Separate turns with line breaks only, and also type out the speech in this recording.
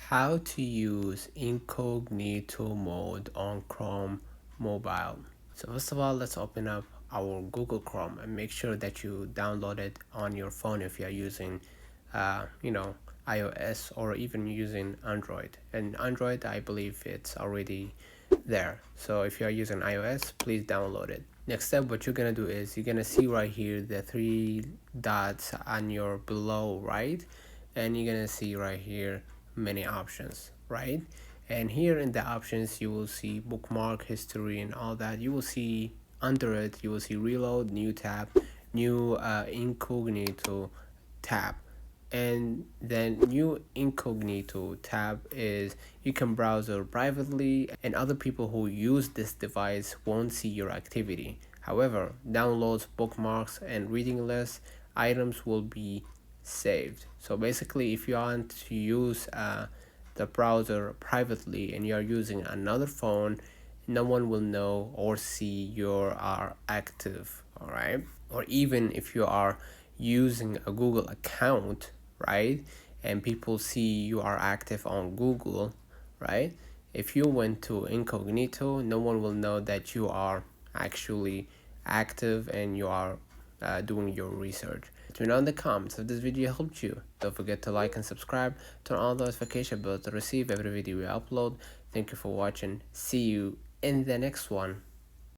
How to use incognito mode on Chrome mobile. So first of all, let's open up our Google Chrome and make sure that you download it on your phone if you're using iOS or even using Android. And Android, I believe it's already there. So if you're using iOS, please download it. Next step, what you're gonna do is you're gonna see right here the three dots on your below right, and you're gonna see right here many options, right? And here in the options you will see bookmark history and all that. You will see under it, you will see reload, new tab, new incognito tab. And then new incognito tab is you can browse privately and other people who use this device won't see your activity. However, downloads, bookmarks, and reading lists items will be saved. So basically, if you want to use the browser privately and you're using another phone, no one will know or see you are active. All right. Or even if you are using a Google account, right, and people see you are active on Google, right, if you went to incognito, no one will know that you are actually active and you are doing your research. Let me know in the comments if this video helped you. Don't forget to like and subscribe, turn on the notification bell to receive every video we upload. Thank you for watching. See you in the next one.